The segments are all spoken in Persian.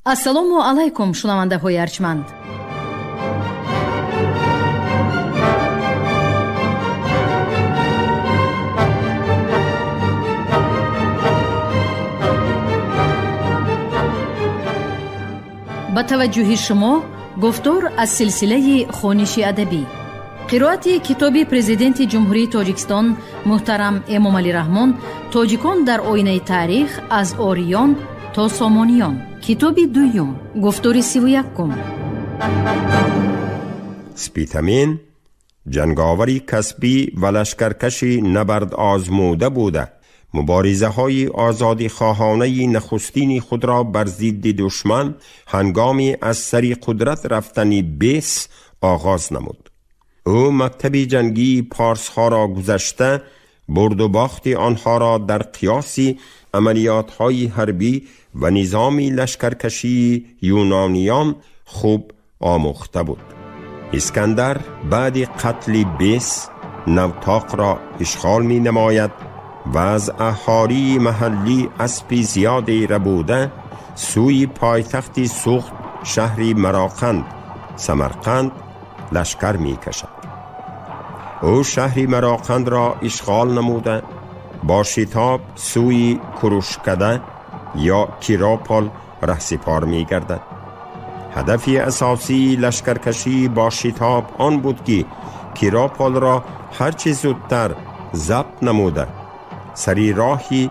ассалому алайкум шунавандаҳои арҷманд. ба таваҷҷӯҳи шумо гуфтор аз силсилаи хониши адабӣ. қироати китоби президенти ҷумҳурии Тоҷикистон муҳтарам Эмомалӣ Раҳмон «Тоҷикон дар оинаи таърих аз ориён то сомониён». китоби дуюм, гуфтори 31. سپیتامین جنگاوری کسبی و لشکرکشی نبرد آزموده بوده. مبارزه های آزادی خواهانه نخستین خود را بر ضد دشمن هنگامی از سری قدرت رفتنی بیس آغاز نمود. او مکتب جنگی پارس ها را گذشته، برد و باخت آنها را در قیاس عملیات های حربی و نظامی لشکرکشی یونانیان خوب آموخته بود. اسکندر بعد قتل بیس نوتاق را اشغال می نماید و از اهالی محلی اسب زیادی ربوده سوی پایتخت سوخت شهری مراقند سمرقند لشکر می کشد. او شهری مراقند را اشغال نموده با شتاب سوی کروشکده یا کیراپول رهسپار می گردد. هدف اساسی لشکرکشی با شتاب آن بود که کیراپول را هرچه زودتر ضبط نموده سری راهی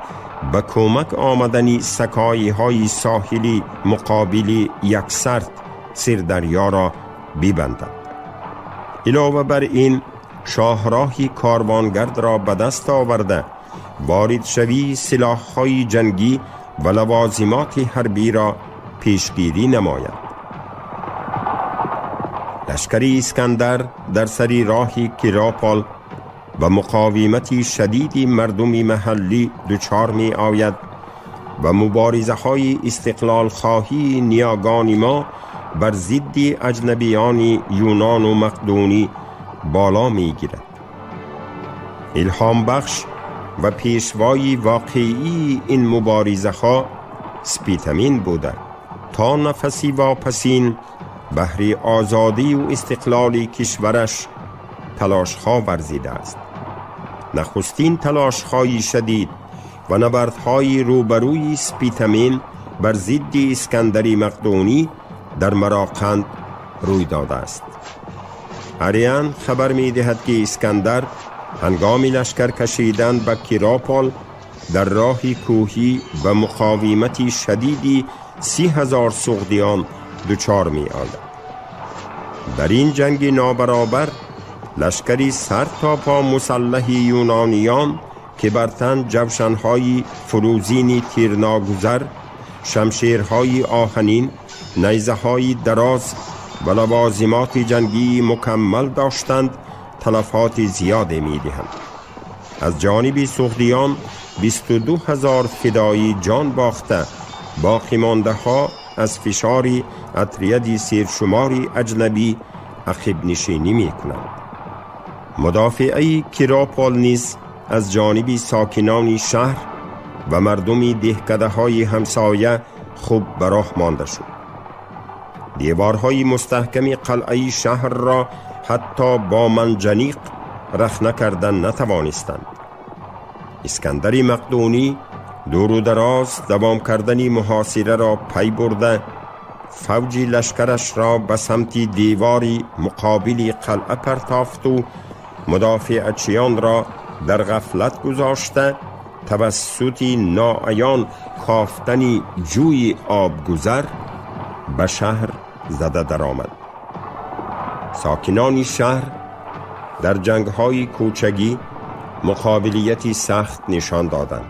به کمک آمدنی سکایی های ساحلی مقابل یکسر سردریا را ببندد. علاوه بر این شاهراهی کاروانگرد را به دست آورده وارد شوی سلاح‌های جنگی و لوازمات حربی را پیشگیری نماید. لشکری اسکندر در سری راهی کیراپول و مقاومت شدید مردم محلی دچار می آید و مبارزه های استقلال خواهی نیاگان ما بر ضد اجنبیان یونان و مقدونی بالا می گیرد. الهام بخش و پیشوای واقعی این مبارزه ها سپیتامین بوده تا نفسی واپسین بهر آزادی و استقلال کشورش تلاش ها ورزیده است. نخستین تلاش های شدید و نبردهای روبروی سپیتامین بر ضد اسکندری مقدونی در مراقند روی داده است. آریان خبر می دهد که اسکندر هنگام لشکر کشیدن به کیراپول در راه کوهی و مقاومت شدیدی 30,000 سغدیان دچار می آید. در این جنگ نابرابر لشکری سر تا پا مسلح یونانیان که بر تن جوشنهای فروزین تیرناگذر، شمشیرهای آهنین، نیزه‌های دراز و لوازمات جنگی مکمل داشتند تلفات زیادی می دهند. از جانب سغدیان 22,000 فدایی جان باخته باقی مانده ها از فشار اتریاد سیرشماری اجنبی عقب نشینی می کنند. مدافعی کیراپول نیز از جانب ساکنان شهر و مردم دهکده های همسایه خوب براه مانده شد. دیوارهای مستحکم قلعه شهر را حتی با منجنیق رخنه کردن نتوانستند. اسکندر مقدونی دور و دراز دوام کردن محاصره را پی برده فوج لشکرش را به سمت دیواری مقابل قلعه پرتافت و مدافعچیان را در غفلت گذاشته توسط ناعیان کافتن جوی آبگذر به شهر زده درآمد. ساکنان شهر در جنگ‌های کوچگی مقابلیتی سخت نشان دادند.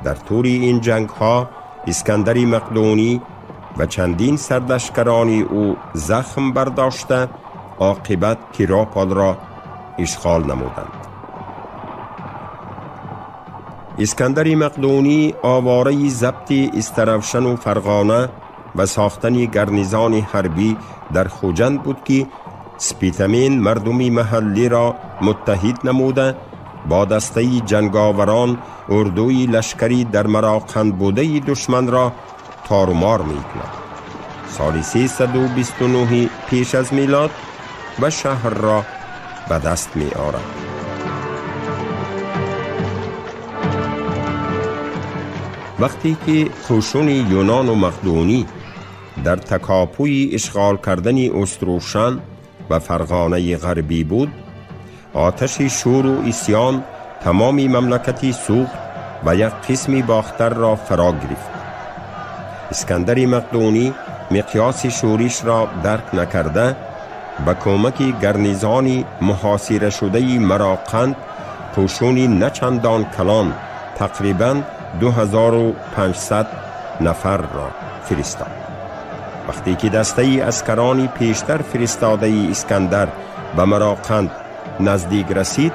در طول این جنگ‌ها اسکندر مقدونی و چندین سرلشکران او زخم برداشته عاقبت کیراپول را اشغال نمودند. اسکندر مقدونی آواره ضبط استروشن و فرغانه و ساختن گرنیزان حربی در خوجند بود که سپیتامین مردمی محلی را متحد نموده با دسته جنگاوران اردوی لشکری در مراقند بوده دشمن را تارمار می کند. سال 329 پیش از میلاد و شهر را به دست می آورد. وقتی که قشون یونان و مقدونی در تکاپوی اشغال کردن استروشن و فرغانه غربی بود، آتش شور و عصیان تمامی مملکتی سوخت و یک قسمی باختر را فرا گرفت. اسکندر مقدونی مقیاس شورش را درک نکرده به کمک گرنیزانی محاصره شده مراقند قشونی نچندان کلان تقریباً 2500 نفر را فرستاد. وقتی که دسته عسکرانی پیشتر فرستاده اسکندر به مراقند نزدیک رسید،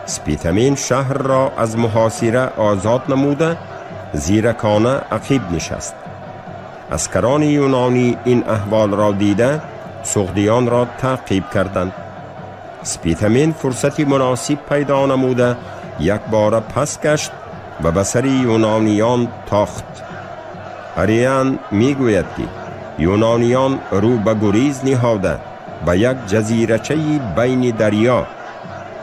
سپیتمین شهر را از محاصره آزاد نموده زیرکانه عقب نشست. عسکران یونانی این احوال را دیده سغدیان را تعقیب کردند. سپیتمین فرصتی مناسب پیدا نموده یک بار پس گشت و به سر یونانیان تاخت. اریان میگوید که یونانیان رو به گریز نهاده به یک جزیره‌چه بین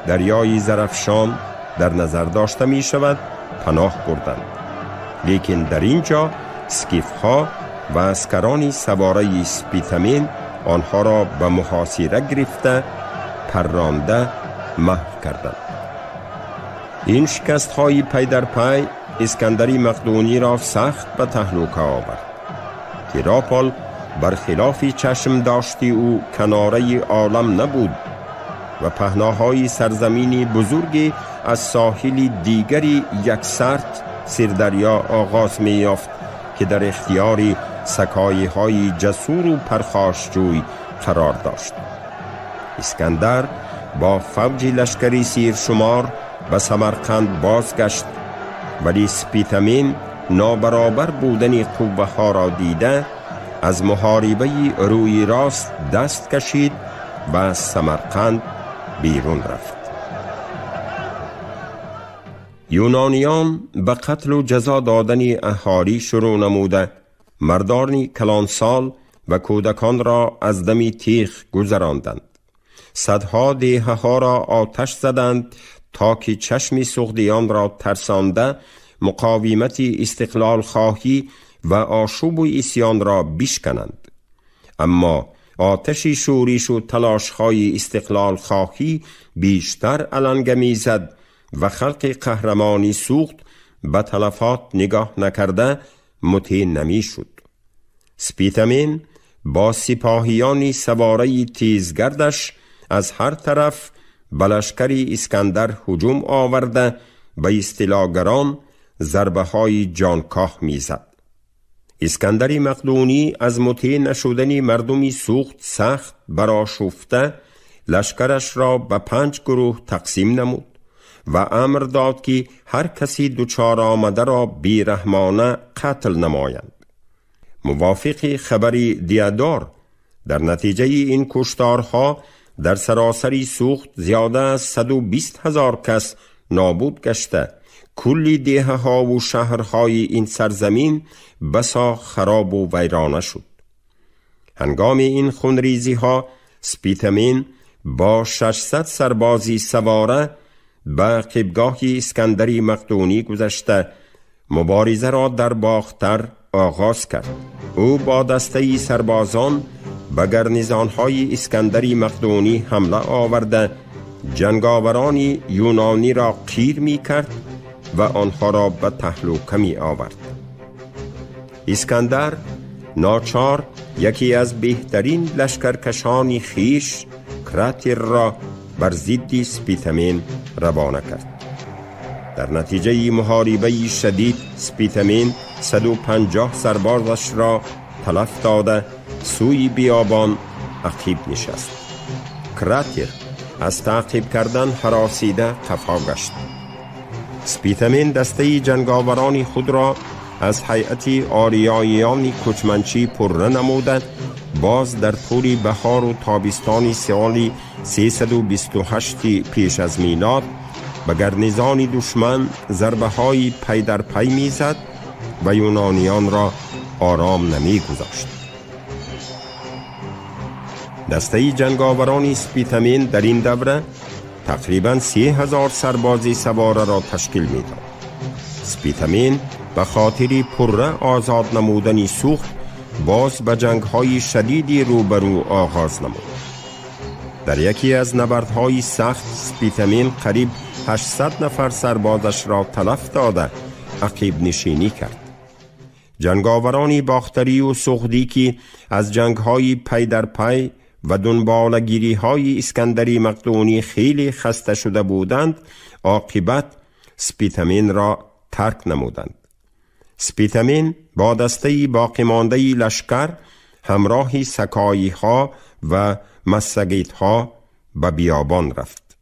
دریای زرفشان در نظر داشته می شود پناه بردند. لیکن در اینجا اسکیف‌ها و عسکران سواره سپیتمین آنها را به محاصره گرفته پرانده محو کردند. این شکست های پی در پی اسکندری مقدونی را سخت به تهلکه آورد. تیراپل برخلاف چشم داشتی او کناره عالم نبود و پهناهای سرزمینی بزرگی از ساحل دیگری یک سردریا آغاز می یافت که در اختیار سکایی های جسور و پرخاشجوی قرار داشت. اسکندر با فوج لشکری سیرشمار به سمرقند بازگشت، ولی سپیتمین نابرابر بودن قوه ها را دیده از محاربه روی راست دست کشید و از سمرقند بیرون رفت. یونانیان به قتل و جزا دادن اهالی شروع نموده مردانی کلانسال و کودکان را از دم تیغ گذراندند. صدها دیهه ها را آتش زدند تا که چشم سغدیان را ترسانده مقاومت استقلال خواهی و آشوب و عصیان را بشکنند. اما آتش شورش و تلاش های استقلال خواهی بیشتر علنگمی زد و خلق قهرمانی سوخت به تلفات نگاه نکرده مطیع نمی شد. سپیتمین با سپاهیانی سواره تیزگردش از هر طرف به لشکر اسکندر هجوم آورده به استیلاگران ضربه های جانکاه می زد. اسکندر مقدونی از مطیع نشدن مردمی سوخت سخت برآشفته لشکرش را به 5 گروه تقسیم نمود و امر داد که هر کسی دچار آمده را بیرحمانه قتل نمایند. موافق خبر دیادار در نتیجه این کشتارها در سراسری سوخت زیاده از 120,000 کس نابود گشته کلی دیهه ها و شهرهای این سرزمین بسا خراب و ویرانه شد. هنگام این خونریزی ها سپیتمین با 600 سربازی سواره به قبگاه اسکندری مقدونی گذشته مبارزه را در باختر آغاز کرد. او با دسته سربازان به گرنیزانهای اسکندری مقدونی حمله آورده جنگاوران یونانی را قیر می کرد و آنها را به تهلکه می آورد. اسکندر ناچار یکی از بهترین لشکرکشان خیش کراتیر را بر ضد سپیتمین روانه کرد. در نتیجه محاربه شدید سپیتمین 150 سربازش را تلف داده سوی بیابان عقب نشست. کراتیر از تعقیب کردن هراسیده خفا گشت. سپیتمین دسته جنگاوران خود را از هیئت آریاییان کچمنچی پره نموده باز در طول بهار و تابستان سال 328 پیش از میلاد به گرنیزان دشمن ضربه های پی در پی می زد و یونانیان را آرام نمی گذاشت. دسته جنگاوران سپیتمین در این دوره تقریباً 30,000 سربازی سواره را تشکیل می‌داد. سپیتمین به خاطر پره آزاد نمودن سوخت باز به جنگ‌های شدیدی روبرو آغاز نمود. در یکی از نبردهای سخت سپیتمین قریب 800 نفر سربازش را تلف داده عقب نشینی کرد. جنگاوران باختری و سغدی از جنگ‌های پی در پی و دنبالگیری‌های اسکندری مقدونی خیلی خسته شده بودند، عاقبت سپیتمین را ترک نمودند. سپیتمین با دسته باقی مانده لشکر همراه سکایی‌ها و مسگیت‌ها به بیابان رفت.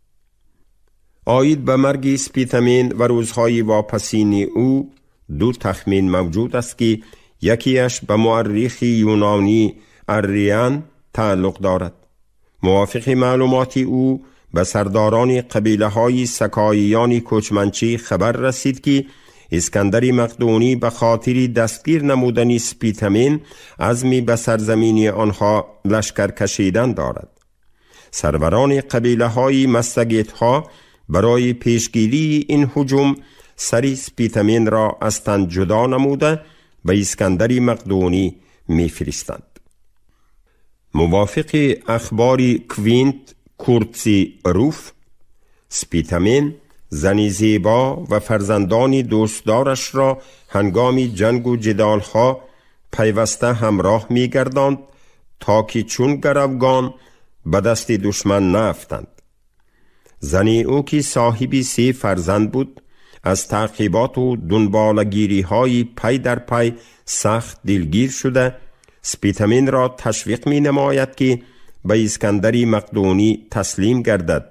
آید به مرگ سپیتمین و روزهای واپسین او دو تخمین موجود است که یکیش به مورخ یونانی اریان تعلق دارد. موافق معلومات او به سرداران قبیله های سکاییان کوچمنچی خبر رسید که اسکندر مقدونی به خاطر دستگیر نمودن سپیتمین عزمی به سرزمینی آنها لشکر کشیدن دارد. سروران قبیله های مستگیت ها برای پیشگیری این هجوم سری سپیتمین را از تن جدا نموده به اسکندر مقدونی می‌فرستند. موافق اخبار کوینت کورتسی روف، سپیتمین زنی زیبا و فرزندان دوستدارش را هنگام جنگ و جدالها پیوسته همراه می‌گرداند تا که چون گروگان به دست دشمن نافتند. زنی او که صاحب 3 فرزند بود از تعقیبات و دنبالگیری های پی در پی سخت دلگیر شده سپیتمین را تشویق می نماید که به اسکندر مقدونی تسلیم گردد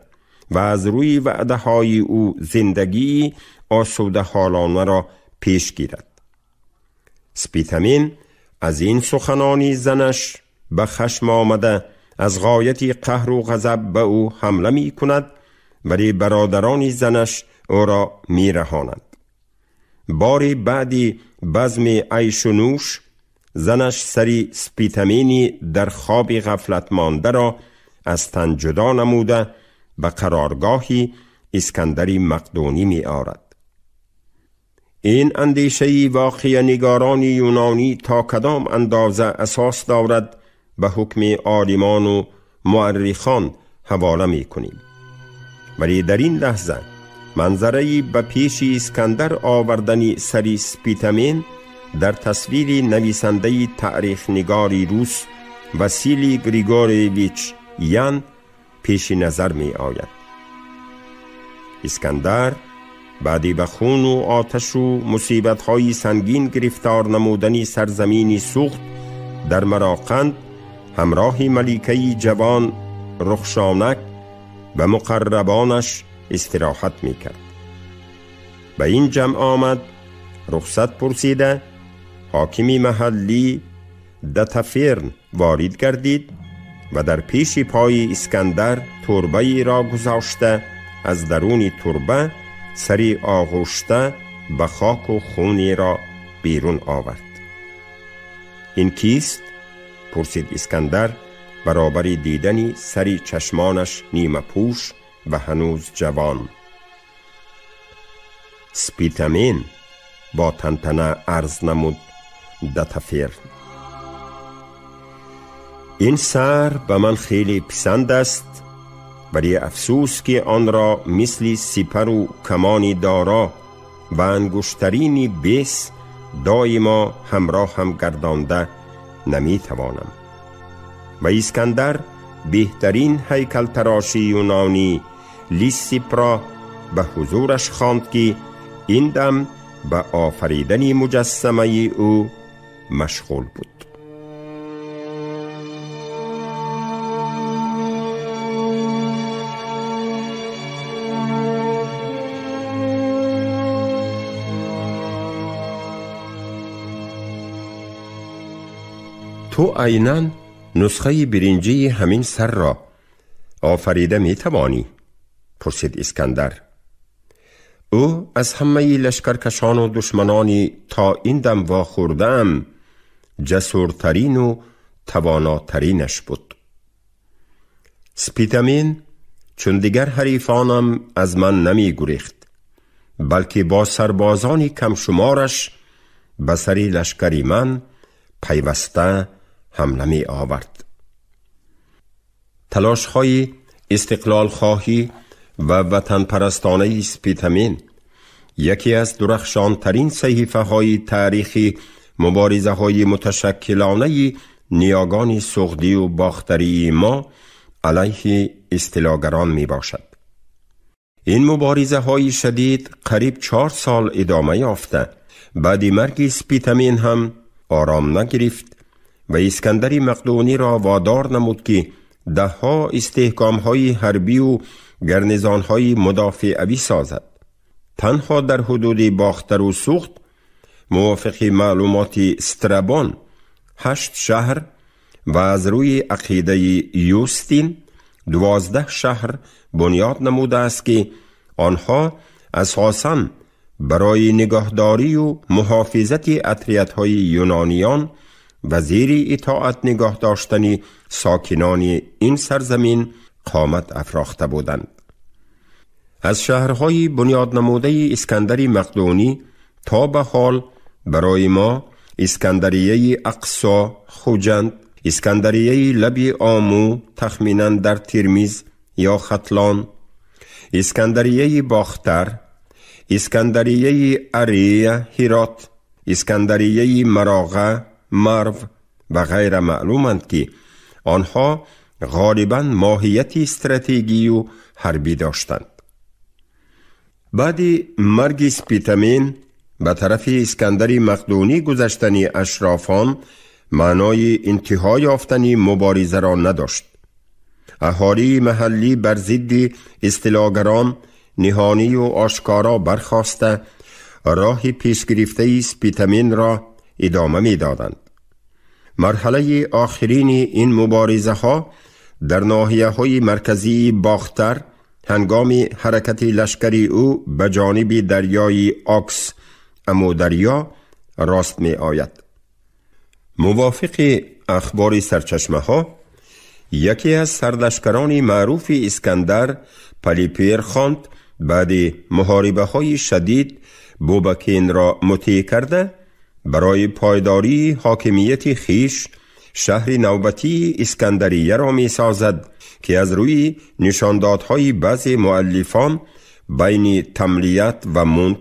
و از روی وعده های او زندگی آسوده حالانه را پیش گیرد. سپیتمین از این سخنانی زنش به خشم آمده از غایت قهر و غضب به او حمله می کند ولی برادران زنش او را می رهانند. باری بعدی بزم عیش و نوش زنش سری سپیتمینی در خواب غفلت مانده را از تن جدا نموده به قرارگاهی اسکندر مقدونی می آرد. این اندیشه واقعی نگاران یونانی تا کدام اندازه اساس دارد به حکم عالمان و مورخان حواله می کنیم. ولی در این لحظه منظره به پیش اسکندر آوردن سری سپیتمین در تصویر نویسنده تاریخ نگاری روس واسیلی گریگورویچ یان پیش نظر می آید. اسکندر بعدی به خون و آتش و مصیبت‌های سنگین گرفتار نمودنی سرزمینی سوخت در مراقند همراه ملیکه جوان رخشانک و مقربانش استراحت می کرد. به این جمع آمد رخصت پرسیده حاکمی محلی دتفرن وارد گردید و در پیش پای اسکندر تربه‌ای را گذاشته از درون تربه سری آغشته به خاک و خونی را بیرون آورد. این کیست؟ پرسید اسکندر برابر دیدنی سری چشمانش نیمه پوش و هنوز جوان. سپیتمین با تنتنه عرض نمود دتفرن. این سر به من خیلی پسند است ولی افسوس که آن را مثل سپر و کمانی دارا و انگشترینی بیس دایما همراه هم گردانده نمی توانم. و اسکندر بهترین هیکل تراشی یونانی لیسیپرا به حضورش خواند که این دم به آفریدن مجسمه او مشغول بود. تو عیناً نسخه برنجی همین سر را آفریده می توانی؟ پرسید اسکندر. او از همه لشکرکشان و دشمنانی تا این دم واخوردم جسورترین و تواناترینش بود. سپیتامین چون دیگر حریفانم از من نمی گریخت، بلکه با سربازانی کم شمارش به سری لشکری من پیوسته حمله می آورد. تلاش‌های استقلال خواهی و وطن پرستانه سپیتامین یکی از درخشانترین صحیفه های تاریخی مبارزه های متشکلانه نیاگان سغدی و باختری ما علیه استیلاگران می باشد. این مبارزه های شدید قریب 4 سال ادامه یافته. بعد مرگ سپیتامین هم آرام نگرفت و اسکندر مقدونی را وادار نمود که 10 استحکام های حربی و گرنزان های مدافعی سازد. تنها در حدود باختر و سوخت موافق معلومات استرابان 8 شهر و از روی عقیده یوستین 12 شهر بنیاد نموده است که آنها اساساً برای نگهداری و محافظت اطریت‌های یونانیان و زیر اطاعت نگاه داشتن ساکنان این سرزمین قامت افراخته بودند. از شهرهای بنیاد نموده اسکندر مقدونی تا به حال برای ما اسکندریه اقصا خوجند، اسکندریه لب آمو تخمیناً در ترمیز یا ختلان، اسکندریه باختر، اسکندریه اریه هرات، اسکندریه مراغه مرو و غیر معلومند که آنها غالباً ماهیت استراتژی و حربی داشتند. بعد مرگ سپیتامین به طرف اسکندر مقدونی گذشتن اشرافان معنای انتها یافتن مبارزه را نداشت. اهالی محلی بر ضد استیلاگران نهانی و آشکارا برخاسته راه پیش گرفته سپیتامین را ادامه می دادند. مرحله آخرین این مبارزه ها در ناحیه های مرکزی باختر هنگام حرکت لشکری او به جانب دریای آکس امودریا راست می آید. موافق اخبار سرچشمه ها یکی از سرلشکران معروف اسکندر پلیپیر خاند بعد محاربه های شدید بوبکین را مطیع کرده برای پایداری حاکمیت خیش شهر نوبتی اسکندریه را می سازد که از روی نشاندادهای بعضی مؤلفان بین تملیت و مونک،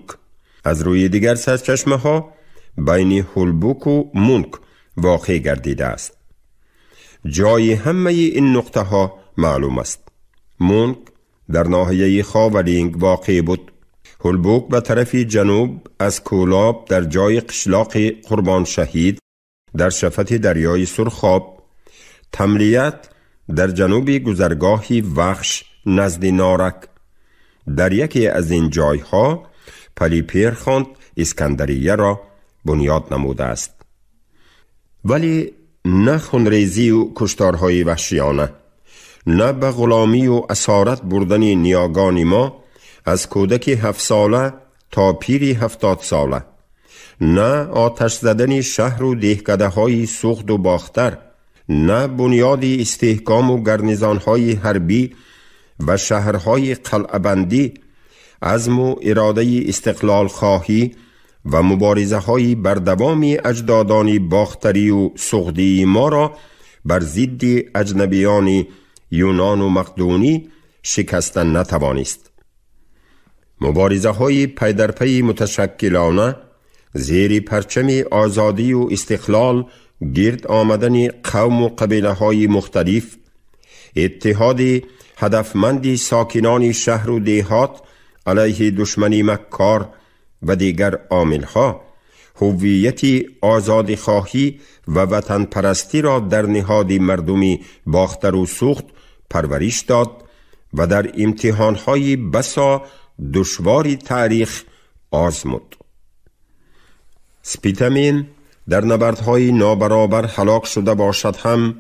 از روی دیگر سرچشمه ها بین هولبوک و مونک واقع گردیده است. جای همه این نقطه ها معلوم است. مونک در ناحیه خاورینگ واقع بود. هولبوک به طرف جنوب از کولاب در جای قشلاق قربان شهید در شفت دریای سرخاب، تملیت در جنوب گذرگاهی وخش نزد نارک. در یکی از این جایها پلیپیر خاند اسکندریه را بنیاد نموده است. ولی نه خونریزی و کشتارهای وحشیانه، نه به غلامی و اسارت بردن نیاگان ما از کودک 7 ساله تا پیری 70 ساله، نه آتش زدن شهر و دهکده های سوخت و باختر، نه بنیاد استحکام و گرنزانهای حربی و شهرهای قلعه‌بندی، عزم و اراده استقلال خواهی و مبارزه های بردوام اجدادان باختری و سغدی ما را بر ضد اجنبیان یونان و مقدونی شکستن نتوانست. مبارزه های پی در پی متشکلانه زیر پرچم آزادی و استقلال گرد آمدن قوم و قبیله های مختلف، اتحاد هدفمند ساکنان شهر و دهات علیه دشمنی مکار و دیگر عاملها، هویت آزادی خواهی و وطن پرستی را در نهاد مردمی باختر و سوخت پرورش داد و در امتحانهای بسا دشواری تاریخ آزمود. سپیتامین در نبردهای نابرابر هلاک شده باشد هم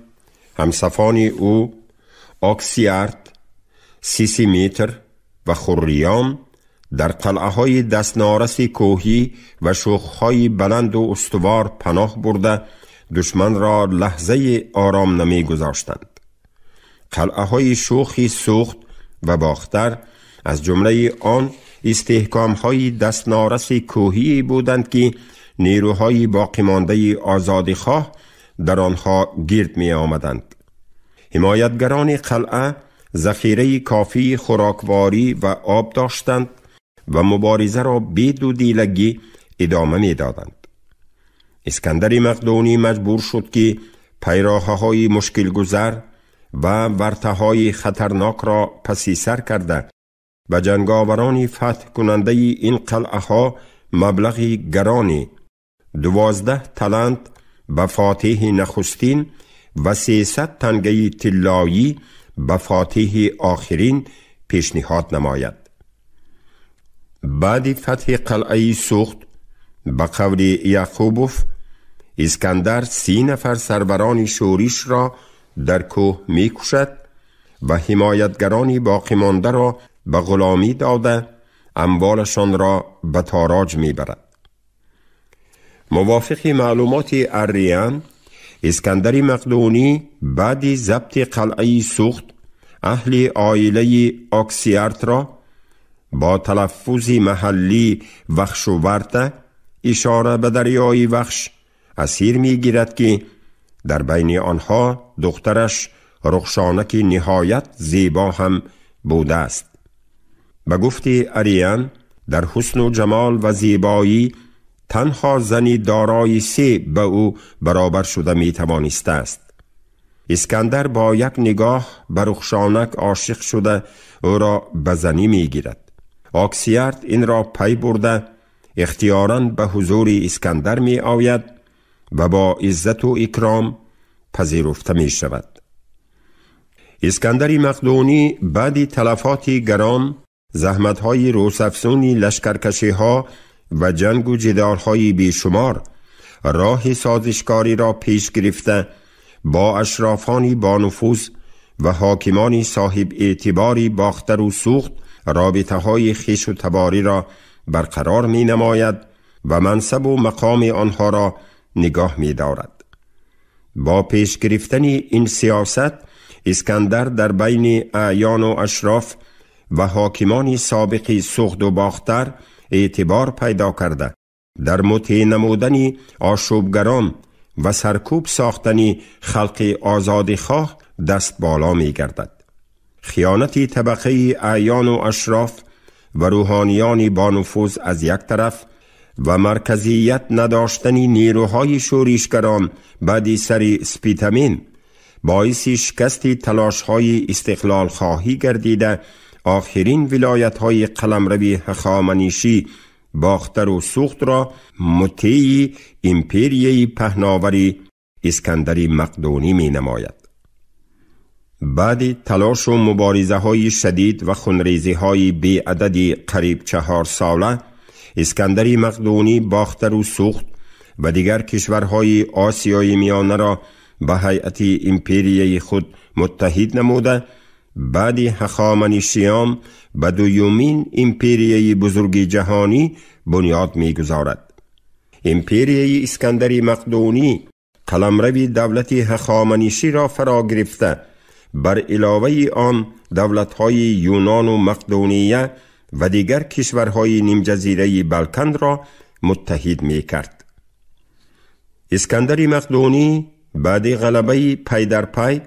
همسفان او آکسیارت، سیسیمیتر و خوریان در قلعه های دستنارس کوهی و شوخهای بلند و استوار پناه برده دشمن را لحظه آرام نمی گذاشتند. قلعه های شوخی سوخت و باختر از جمله آن استحکام های دستنارس کوهی بودند که نیروهای باقی مانده آزادیخواه در آنها گرد می آمدند. حمایتگران قلعه ذخیره کافی خوراکواری و آب داشتند و مبارزه را بی‌دودیلگی ادامه می دادند. اسکندر مقدونی مجبور شد که پیراهه‌های مشکل گذر و ورطه‌های خطرناک را پسی سر کرده و جنگاوران فتح کننده این قلعه ها مبلغی گرانی 12 تلنت به فاتح نخستین و 300 تنگه طلایی به فاتح آخرین پیشنهاد نماید. بعد فتح قلعه سوخت به قول یعقوبوف، اسکندر 30 نفر سروران شورش را در کوه می کشد و حمایتگران باقی مانده را به غلامی داده اموالشان را به تاراج می برد. موافق معلومات اریان، اسکندر مقدونی بعد ضبط قلعه سوخت اهل عائله آکسیارت را با تلفظ محلی وخشورته اشاره به دریای وخش اسیر می گیرد که در بین آنها دخترش رخشانک نهایت زیبا هم بوده است. به گفت اریان، در حسن و جمال و زیبایی تنها زنی دارای 3 به او برابر شده می توانسته است. اسکندر با یک نگاه به رخشانک عاشق شده او را به زنی می گیرد. آکسیارت این را پی برده اختیاراً به حضور اسکندر می آید و با عزت و اکرام پذیرفته می شود. اسکندر مقدونی بعد تلفات گران، زحمت‌های روسفزونی، لشکرکشی‌ها و جنگ و جدال‌های بیشمار راه سازشکاری را پیش گرفته با اشرافانی با نفوذ و حاکمانی صاحب اعتباری باختر و سوخت رابطه‌های خویش و تباری را برقرار می نماید و منصب و مقام آنها را نگاه می دارد. با پیش گرفتن این سیاست، اسکندر در بین اعیان و اشراف و حاکمان سابق سوخت و باختر اعتبار پیدا کرده در مطیع نمودن آشوبگران و سرکوب ساختن خلق آزادیخواه دست بالا می گردد. خیانت طبقه اعیان و اشراف و روحانیان با نفوذ از یک طرف و مرکزیت نداشتن نیروهای شورشگران بعد سر سپیتامین باعث شکست تلاش‌های استقلال خواهی گردیده آخرین ولایت‌های قلمرو هخامنشی باختر و سوخت را مطیع امپریای پهناوری اسکندر مقدونی می نماید. بعد تلاش و مبارزه های شدید و خونریزی های بی عددی قریب 4 ساله، اسکندر مقدونی باختر و سوخت و دیگر کشورهای آسیای میانه را به هیئت امپریای خود متحد نموده بعد هخامنشیان به دومین امپریای بزرگ جهانی بنیاد می گذارد. امپریای اسکندر مقدونی قلمرو دولت هخامنشی را فرا گرفته بر علاوه آن دولت‌های یونان و مقدونیه و دیگر کشورهای نیمجزیره بلکن را متحد می کرد. اسکندر مقدونی بعد غلبه پی در پی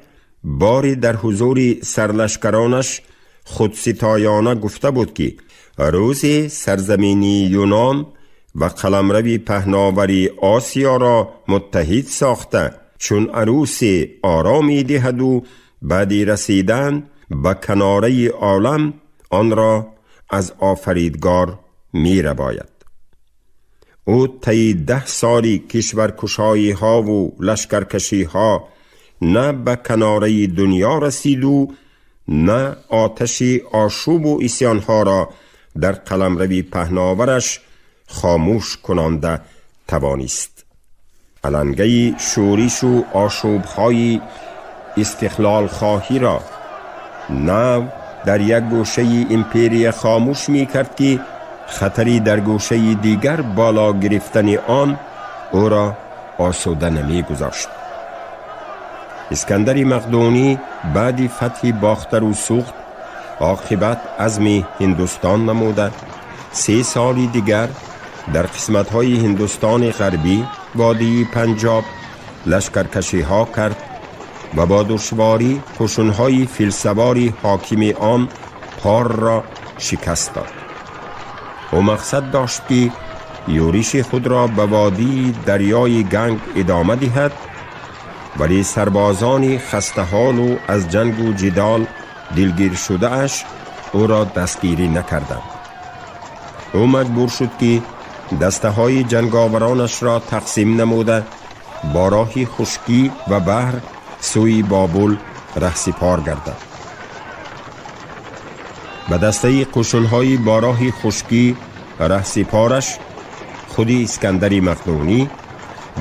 باری در حضور سرلشکرانش خودستایانه گفته بود که روز سرزمینی یونان و قلمرو پهناوری آسیا را متحد ساخته چون عروس آرامی دهد و بعد رسیدن به کناره عالم آن را از آفریدگار می رباید. او طی 10 سالی کشورکشایی ها و لشکرکشی ها نه به کناره دنیا رسید و نه آتش آشوب و اسیان ها را در قلمرو پهناورش خاموش کننده توانست. علنگه شورش و آشوب های استقلال خواهی را نه در یک گوشه امپری خاموش می کرد که خطری در گوشه دیگر بالا گرفتن آن او را آسوده نمی گذاشت. اسکندر مقدونی بعد فتح باختر و سوخت عاقبت عزم هندوستان نموده 3 سال دیگر در قسمت‌های هندوستان غربی وادی پنجاب لشکرکشی ها کرد و با دشواری قشون‌های فیلسواری حاکم آن پار را شکست داد. او مقصد داشت که یورش خود را به وادی دریای گنگ ادامه دهد، ولی سربازان خسته‌حال و از جنگ و جدال دلگیر شده اش او را دستگیری نکردند. او مجبور شد که دسته های جنگاورانش را تقسیم نموده با راه خشکی و بحر سوی بابل رهسپار گردد. به دسته قشون‌های با راه خشکی رهسپارش خود اسکندر مقدونی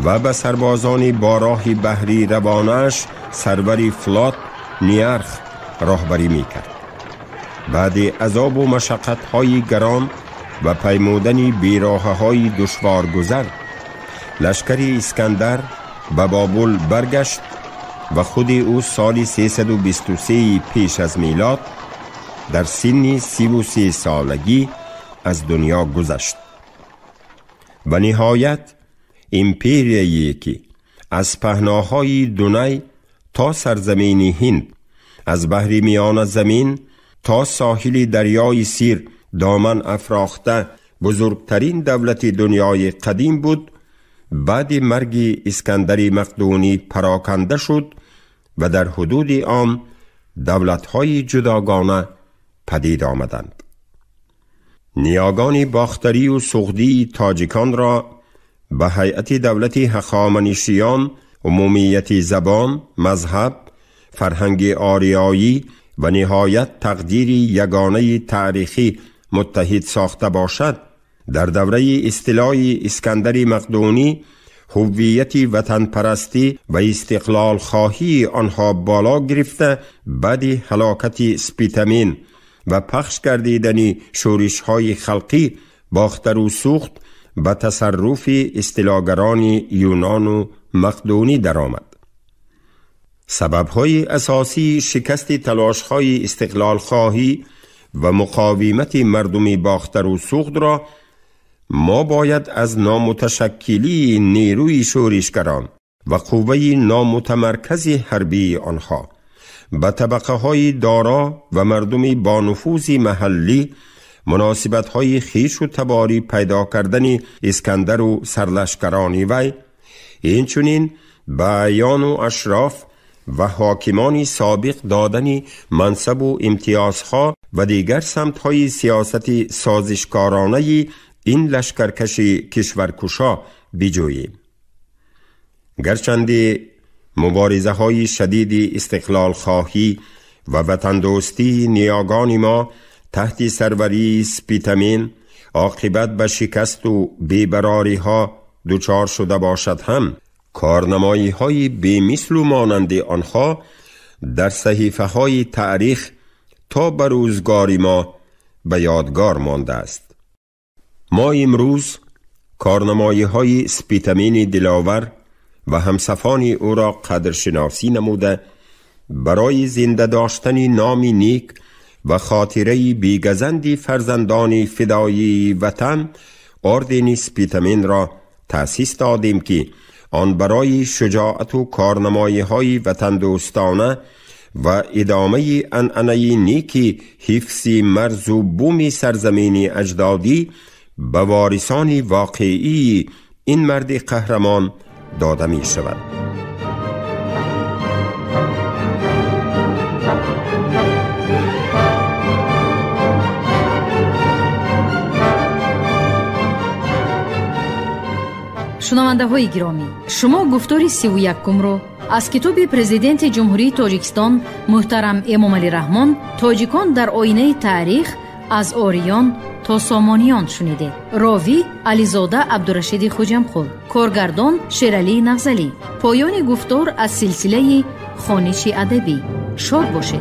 و به سربازان با راه بحری روانش سرور فلات نیارخ راهبری میکرد. بعد عذاب و مشقت‌های گران و پیمودن بیراهه‌های دشوار گذر لشکر اسکندر به بابل برگشت و خود او سال 323 پیش از میلاد در سن 33 سالگی از دنیا گذشت. و نهایت امپریایی که از پهناهای دونای تا سرزمین هند، از بحر میان زمین تا ساحل دریای سیر دامن افراخته بزرگترین دولت دنیای قدیم بود، بعد مرگ اسکندر مقدونی پراکنده شد و در حدود آن دولت‌های جداگانه پدید آمدند. نیاگان باختری و سغدی تاجیکان را به هیئت دولت هخامنشیان عمومیت زبان، مذهب، فرهنگ آریایی و نهایت تقدیر یگانه تاریخی متحد ساخته باشد، در دوره استیلای اسکندر مقدونی هویت وطن پرستی و استقلال خواهی آنها بالا گرفته، بعد هلاکت سپیتمین و پخش گردیدن شورش های خلقی باختر و سوخت به تصرف استیلاگران یونان و مقدونی درآمد. سبب‌های اساسی شکست تلاش‌های استقلال خواهی و مقاومت مردم باختر و سوخت را ما باید از نامتشکلی نیروی شورشگران و قوه نامتمرکز حربی آنها به طبقه های دارا و مردم با نفوذ محلی مناسبت های خیش و تباری پیدا کردن اسکندر و سرلشکران وی، اینچنین به اعیان و اشراف و حاکمان سابق دادن منصب و امتیازها و دیگر سمت‌های سیاست سازشکارانه این لشکرکش کشورکشا بجوییم. گرچند مبارزه های شدید استقلال خواهی و وطن دوستی نیاگان ما تحت سروری سپیتمین عاقبت به شکست و بیبراری ها دچار شده باشد، هم کارنمایی های بی‌مثل و مانند آنها در صحیفه های تاریخ تا به روزگار ما به یادگار مانده است. ما امروز کارنمایی های سپیتمین دلاور و همصفان او را قدرشناسی نموده برای زنده داشتن نامی نیک و خاطره بیگزندی فرزندان فدایی وطن اردن سپیتمین را تأسیس دادیم که آن برای شجاعت و کارنمایی های وطن دوستانه و ادامه عنعنه نیکی حفظ مرز و بوم سرزمین اجدادی به وارثان واقعی این مرد قهرمان داده می شود. شنونده های گرامی، شما گفتار 31 رو از کتاب پرزیدنت جمهوری تاجیکستان محترم امامعلی رحمان تاجیکان در آینه تاریخ از آریان تا سامانیان شنیده. راوی علیزاده عبدالرشید خوجمخور، کارگردان شیرعلی نغزلی. پایان گفتار از سلسله خوانش ادبی. شاد باشید.